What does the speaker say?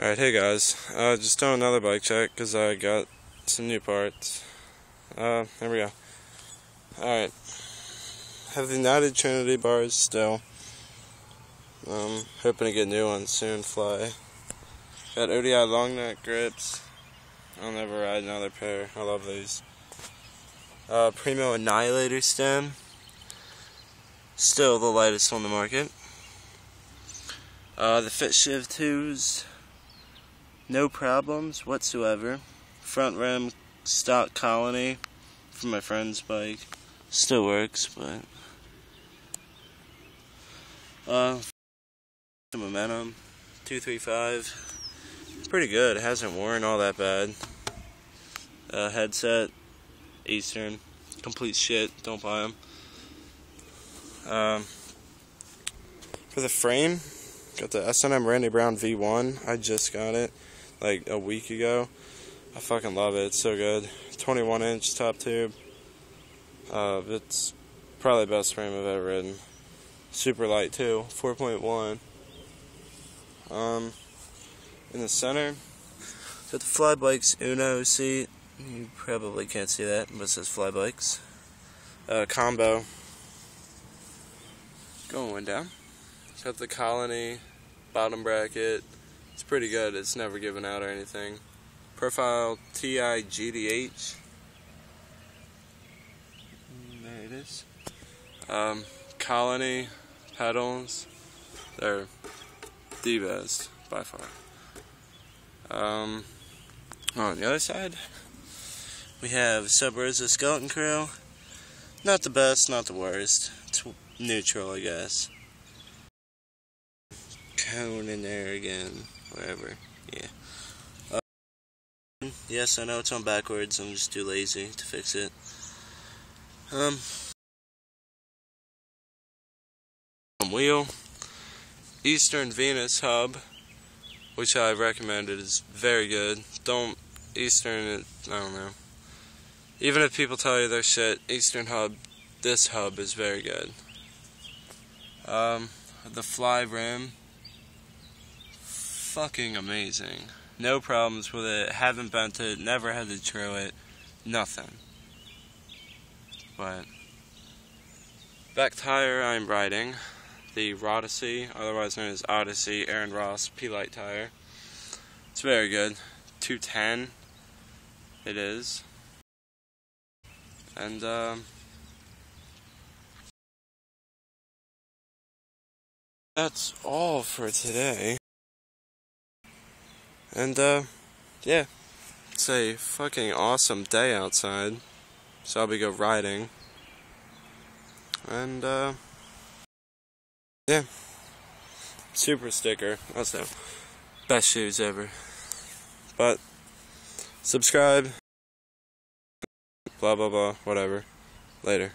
Alright, hey guys, just doing another bike check because I got some new parts. There we go. Alright, have the United Trinity bars still. Hoping to get new ones soon, fly. Got ODI long neck grips. I'll never ride another pair, I love these. Primo Annihilator stem. Still the lightest on the market. The FitShiv 2s. No problems whatsoever. Front rim stock Colony from my friend's bike. Still works, but Momentum 235. Pretty good. It hasn't worn all that bad. Headset Eastern. Complete shit. Don't buy them. For the frame, got the S&M Randy Brown V1. I just got it like a week ago. I fucking love it. It's so good. 21-inch top tube. It's probably the best frame I've ever ridden. Super light too. 4.1. In the center, got the Flybikes Uno seat. You probably can't see that, but it says Flybikes. Combo. Going down. Got the Colony bottom bracket. It's pretty good. It's never given out or anything. Profile TI GDH. There it is. Colony pedals. They're the best by far. On the other side, we have Sub Rosa Skeleton Crew. Not the best, not the worst. It's neutral, I guess. Cone in there again, wherever, yeah. Yes, I know it's on backwards, I'm just too lazy to fix it. Wheel, Eastern Venus hub, which I recommended, is very good. I don't know. Even if people tell you they're shit, Eastern hub, this hub is very good. The Fly rim, fucking amazing. No problems with it, haven't bent it, never had to trail it, nothing. But back tire I'm riding the Rodyssey, otherwise known as Odyssey Aaron Ross P-Light tire. It's very good. 210 it is. And that's all for today. And yeah, it's a fucking awesome day outside, so I'll be go riding. And yeah, super sticker. Also, best shoes ever. But subscribe, blah blah blah, whatever. Later.